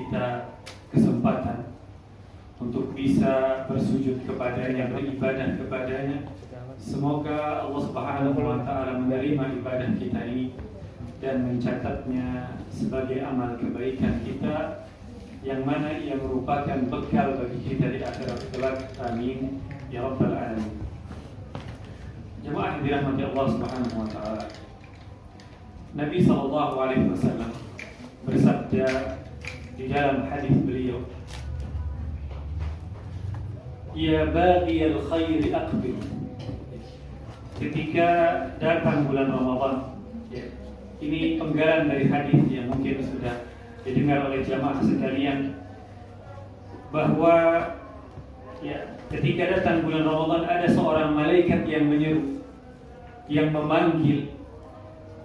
kita kesempatan untuk bisa bersujud kepadanya, beribadah kepadanya. Semoga Allah Subhanahu wa Ta'ala menerima ibadah kita ini dan mencatatnya sebagai amal kebaikan kita, yang mana ia merupakan bekal bagi kita di akhirat kelak. Amin ya rabbal alamin. Jemaah yang dirahmati Allah Subhanahu wa Ta'ala, Nabi sallallahu alaihi wasallam bersabda di dalam hadis beliau, "Ya baghiyal khairi aqbil." Ketika datang bulan Ramadan, ya, ini penggalan dari hadis yang mungkin sudah didengar oleh jamaah sekalian, bahwa ya, ketika datang bulan Ramadan ada seorang malaikat yang menyeru, yang memanggil.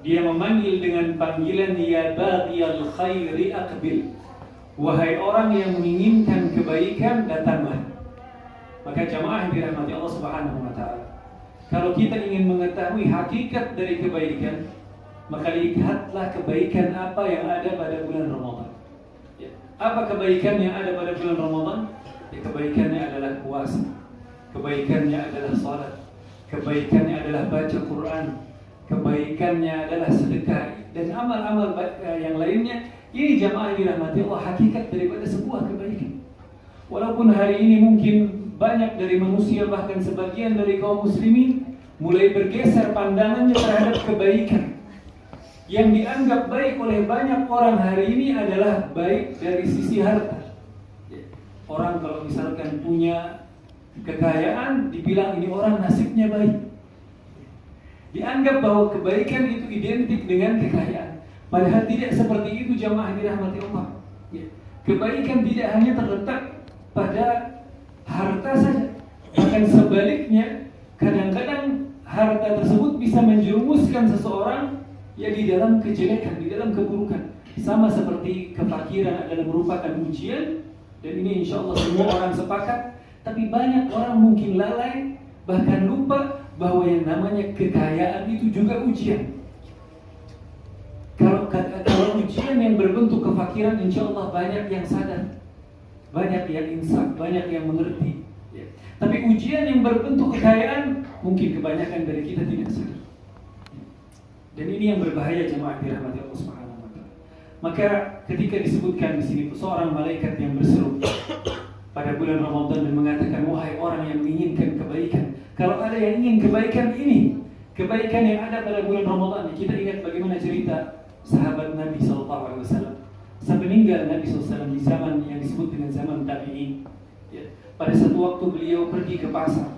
Dia memanggil dengan panggilan, "Ya baghiyal khairi aqbil." Wahai orang yang menginginkan kebaikan, datanglah. Maka jamaah yang dirahmati Allah Subhanahu wa Ta'ala, kalau kita ingin mengetahui hakikat dari kebaikan, maka lihatlah kebaikan apa yang ada pada bulan Ramadan. Ya. Apa kebaikan yang ada pada bulan Ramadan? Ya, kebaikannya adalah puasa, kebaikannya adalah salat, kebaikannya adalah baca Quran, kebaikannya adalah sedekah, dan amal-amal yang lainnya. Ini jamaah yang dirahmati Allah, hakikat daripada sebuah kebaikan. Walaupun hari ini mungkin banyak dari manusia, bahkan sebagian dari kaum muslimin, mulai bergeser pandangannya terhadap kebaikan. Yang dianggap baik oleh banyak orang hari ini adalah baik dari sisi harta. Orang kalau misalkan punya kekayaan, dibilang ini orang nasibnya baik. Dianggap bahwa kebaikan itu identik dengan kekayaan. Padahal tidak seperti itu jamaah dirahmati Allah. Kebaikan tidak hanya terletak pada harta saja. Bahkan sebaliknya, kadang-kadang harta tersebut bisa menjerumuskan seseorang ya di dalam kejelekan, di dalam keburukan. Sama seperti kefakiran adalah merupakan ujian, dan ini insya Allah semua orang sepakat. Tapi banyak orang mungkin lalai, bahkan lupa bahwa yang namanya kekayaan itu juga ujian. Kalau ujian yang berbentuk kefakiran, insya Allah banyak yang sadar, banyak yang insaf, banyak yang mengerti. Ya. Tapi ujian yang berbentuk kekayaan, mungkin kebanyakan dari kita tidak sadar. Dan ini yang berbahaya jemaah dirahmati Allah Subhanahu wa Ta'ala. Maka ketika disebutkan di sini seorang malaikat yang berseru pada bulan Ramadan dan mengatakan, "Wahai orang yang menginginkan kebaikan." Kalau ada yang ingin kebaikan ini, kebaikan yang ada pada bulan Ramadan, kita ingat bagaimana cerita sahabat Nabi SAW. Sepeninggal Nabi SAW di zaman yang disebut dengan zaman tabi'in, ya, pada satu waktu beliau pergi ke pasar,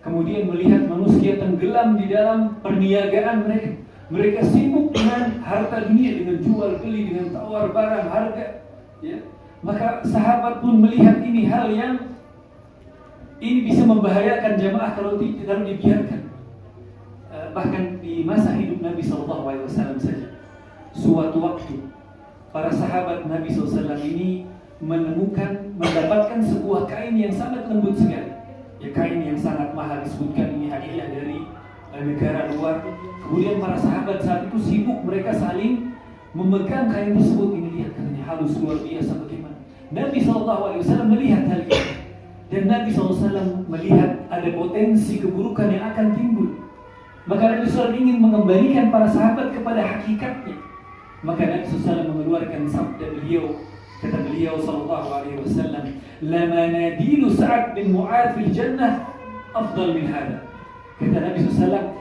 kemudian melihat manusia tenggelam di dalam perniagaan mereka. Mereka sibuk dengan harta dunia, dengan jual beli, dengan tawar barang harga. Ya. Maka sahabat pun melihat ini hal yang ini bisa membahayakan jamaah kalau dibiarkan. Bahkan di masa hidup Nabi SAW saja, suatu waktu para sahabat Nabi SAW ini mendapatkan sebuah kain yang sangat lembut sekali. Ya, kain yang sangat mahal, disebutkan ini hadiah dari negara luar. Kemudian para sahabat saat itu sibuk, mereka saling memegang kain tersebut. Ini lihat katanya halus luar biasa bagaimana. Nabi SAW melihat hal ini, dan Nabi SAW melihat ada potensi keburukan yang akan timbul. Maka Nabi SAW ingin mengembalikan para sahabat kepada hakikatnya. Maka Nabi SAW mengeluarkan sabda beliau. Kata beliau SAW, "La manadilu Sa'ad bin Mu'adz fil jannah afdal min hada." Kata Nabi SAW,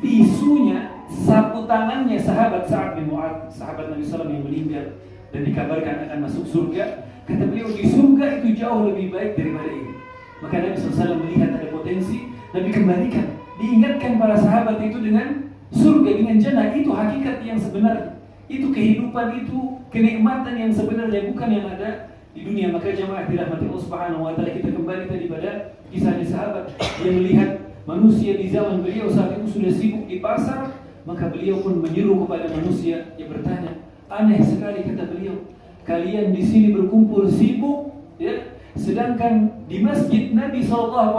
tisunya, sapu tangannya sahabat Sa'ad bin Mu'adz, sahabat Nabi SAW yang meninggal dan dikabarkan akan masuk surga. Kata beliau, di surga itu jauh lebih baik daripada ini. Maka Nabi SAW melihat ada potensi, Nabi kembalikan, diingatkan para sahabat itu dengan surga, dengan jannah. Itu hakikat yang sebenarnya, itu kehidupan, itu kenikmatan yang sebenarnya, bukan yang ada di dunia. Maka jamaah dirahmati Allah Subhanahu wa Ta'ala, kita kembali tadi pada kisahnya sahabat yang melihat manusia di zaman beliau saat itu sudah sibuk di pasar. Maka beliau pun menyeru kepada manusia yang bertanya, "Aneh sekali," kata beliau, "kalian di sini berkumpul sibuk, ya, sedangkan di masjid Nabi SAW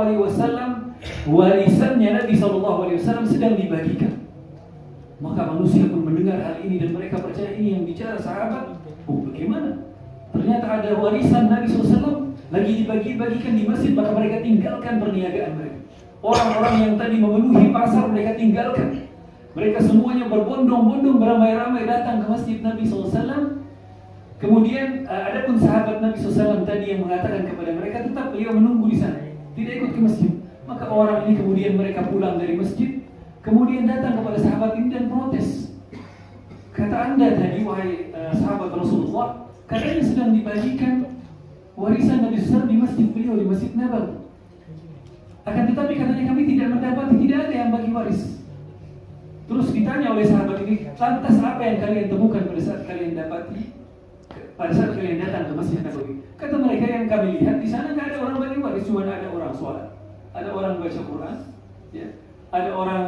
warisannya Nabi SAW sedang dibagikan." Maka manusia pun mendengar hal ini dan mereka percaya ini yang bicara sahabat. Oh, bagaimana? ternyata ada warisan Nabi SAW lagi dibagi-bagikan di masjid, maka mereka tinggalkan perniagaan mereka. Orang-orang yang tadi memenuhi pasar mereka tinggalkan. Mereka semuanya berbondong-bondong, beramai-ramai datang ke masjid Nabi SAW. Kemudian adapun sahabat Nabi SAW tadi yang mengatakan kepada mereka, tetap beliau menunggu di sana, tidak ikut ke masjid. Maka orang ini kemudian mereka pulang dari masjid, kemudian datang kepada sahabat ini dan protes. Kata Anda tadi, wahai sahabat Rasulullah, katanya sedang dibagikan warisan Nabi SAW di masjid beliau, di Masjid Nabawi. Akan tetapi katanya kami tidak mendapati, tidak ada yang bagi waris. Terus ditanya oleh sahabat ini, lantas apa yang kalian temukan pada saat kalian dapati, pada saat kalian datang ke Masjid Nabawi? Kata mereka, yang kami lihat di sana nggak ada orang bagi waris, cuma ada orang sholat, ada orang baca Quran, ya, ada orang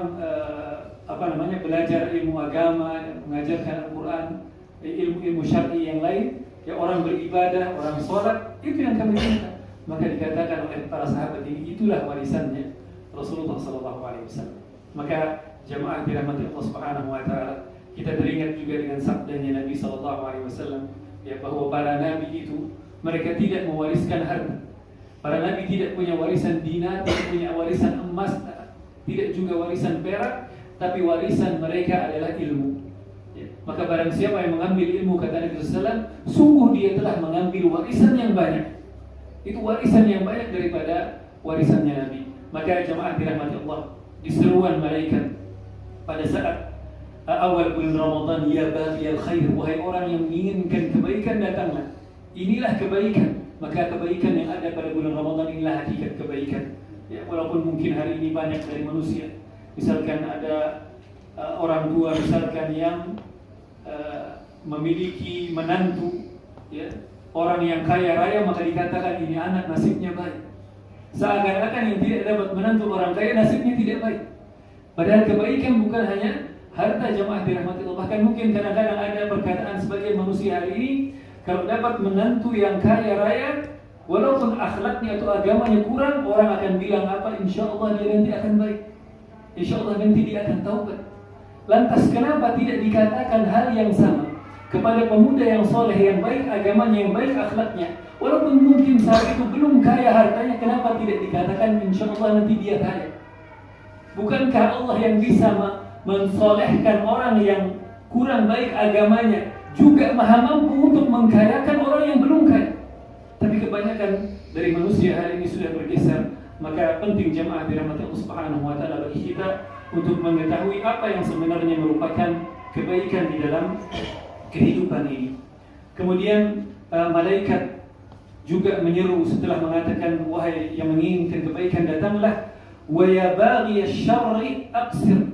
belajar ilmu agama, mengajarkan Al-Quran, ilmu syar'i yang lain, ya, orang beribadah, orang sholat, itu yang kami lihat. Maka dikatakan oleh para sahabat ini, itulah warisannya Rasulullah SAW. Maka jamaah dirahmati Allah Subhanahu Wa Taala, kita teringat juga dengan sabdanya Nabi SAW, ya, bahwa para nabi itu mereka tidak mewariskan harta. Para nabi tidak punya warisan dinar, tidak punya warisan emas, tidak juga warisan perak, tapi warisan mereka adalah ilmu. Ya. Maka barang siapa yang mengambil ilmu, kata Nabi SAW, sungguh dia telah mengambil warisan yang banyak. Itu warisan yang banyak daripada warisannya Nabi. Maka jamaah dirahmati Allah, di seruan malaikat pada saat awal bulan Ramadan, ya baghiyal khair, wahai orang yang menginginkan kebaikan, datanglah. Inilah kebaikan. Maka kebaikan yang ada pada bulan Ramadan inilah hakikat kebaikan. Ya, walaupun mungkin hari ini banyak dari manusia, misalkan ada orang tua misalkan yang memiliki menantu, ya, orang yang kaya raya, maka dikatakan ini anak nasibnya baik. Seakan-akan yang tidak dapat menantu orang kaya nasibnya tidak baik. Padahal kebaikan bukan hanya harta, jamaah dirahmati Allah. Bahkan mungkin kadang-kadang ada perkataan sebagian manusia hari ini, kalau dapat menantu yang kaya raya, walaupun akhlaknya atau agamanya kurang, orang akan bilang apa? Insya Allah dia nanti akan baik, insya Allah nanti dia akan taubat. Lantas kenapa tidak dikatakan hal yang sama kepada pemuda yang soleh, yang baik agamanya, yang baik akhlaknya, walaupun mungkin saat itu belum kaya hartanya, kenapa tidak dikatakan insya Allah nanti dia kaya? Bukankah Allah yang bisa mensolehkan orang yang kurang baik agamanya, juga maha mampu untuk mengkayakan orang yang belum kaya? Tapi kebanyakan dari manusia hari ini sudah bergeser. Maka penting jamaah dirahmati Allah Subhanahu Wa Taala bagi kita untuk mengetahui apa yang sebenarnya merupakan kebaikan di dalam kehidupan ini. Kemudian malaikat juga menyeru setelah mengatakan, wahai yang menginginkan kebaikan, datanglah. Wa ya baghiyash syarri aqsir.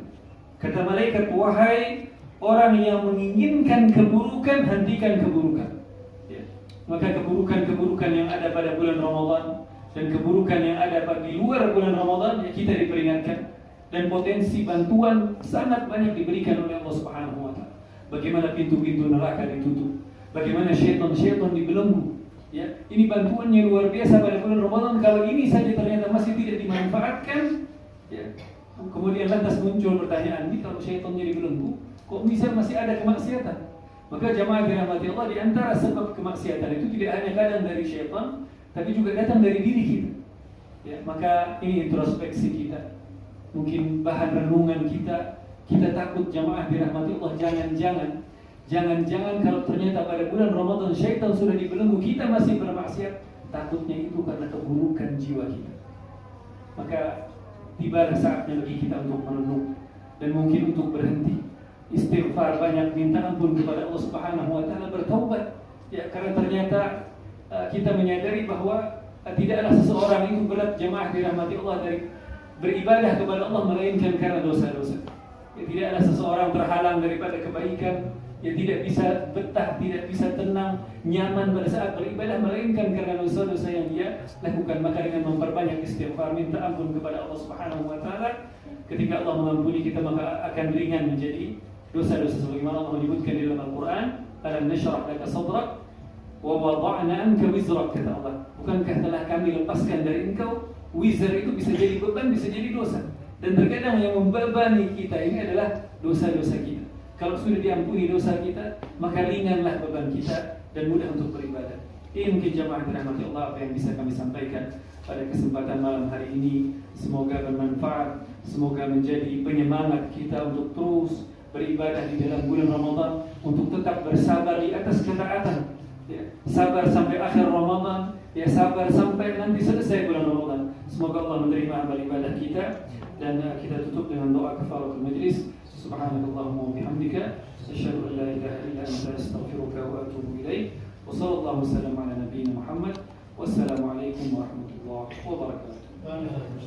Kata malaikat, wahai orang yang menginginkan keburukan, hentikan keburukan. Ya. Maka keburukan-keburukan yang ada pada bulan Ramadan dan keburukan yang ada di luar bulan Ramadan, ya, kita diperingatkan. Dan potensi bantuan sangat banyak diberikan oleh Allah Subhanahu Wa Taala. Bagaimana pintu-pintu neraka ditutup, bagaimana syaitan-syaitan dibelenggu. Ya, ini bantuannya luar biasa pada bulan Ramadan. Kalau ini saja ternyata masih tidak dimanfaatkan, ya, kemudian lantas muncul pertanyaan, ini kalau syaitannya dibelenggu, kok bisa masih ada kemaksiatan? Maka jamaah dirahmati Allah, di antara sebab kemaksiatan itu tidak hanya kadang dari syaitan, tapi juga datang dari diri kita. Ya, maka ini introspeksi kita, mungkin bahan renungan kita. Kita takut jamaah dirahmati Allah, jangan-jangan kalau ternyata pada bulan Ramadan syaitan sudah dibelenggu, kita masih bermaksiat, takutnya itu karena keburukan jiwa kita. Maka tiba saatnya bagi kita untuk merenung dan mungkin untuk berhenti, istighfar banyak, minta ampun kepada Allah Subhanahu Wa Taala, bertaubat. Ya, karena ternyata kita menyadari bahwa tidaklah seseorang itu berat jamaah dirahmati Allah dari beribadah kepada Allah melainkan karena dosa-dosa. Ya, tidak ada seseorang terhalang daripada kebaikan, ya, tidak bisa betah, tidak bisa tenang, nyaman pada saat beribadah melainkan karena dosa-dosa yang dia lakukan. Maka dengan memperbanyak istighfar, minta ampun kepada Allah Subhanahu Wa Taala, ketika Allah mengampuni kita maka akan ringan menjadi dosa-dosa. Sebagaimana Allah menyebutkan di dalam Al-Quran, alam nashrah laka sadrak wa wada'na anka wizrak, kata Allah, bukankah telah kami lepaskan dari engkau? Wizar itu bisa jadi beban, bisa jadi dosa. Dan terkadang yang membebani kita ini adalah dosa-dosa kita. Kalau sudah diampuni dosa kita, maka ringanlah beban kita dan mudah untuk beribadah. Ini mungkin jamaah dirahmati Allah apa yang bisa kami sampaikan pada kesempatan malam hari ini. Semoga bermanfaat, semoga menjadi penyemangat kita untuk terus beribadah di dalam bulan Ramadan, untuk tetap bersabar di atas ketaatan. Ya, sabar sampai akhir Ramadan, ya sabar sampai nanti selesai bulan Ramadan. Semoga Allah menerima amal ibadah kita, dan kita tutup dengan doa kafaratul majlis. Subhanakallahumma wa bihamdika, asyhadu an la ilaha illa anta, astaghfiruka wa atubu ilaik. Wa sallallahu wasallam ala nabiyyina Muhammad. Wassalamualaikum warahmatullahi wabarakatuh.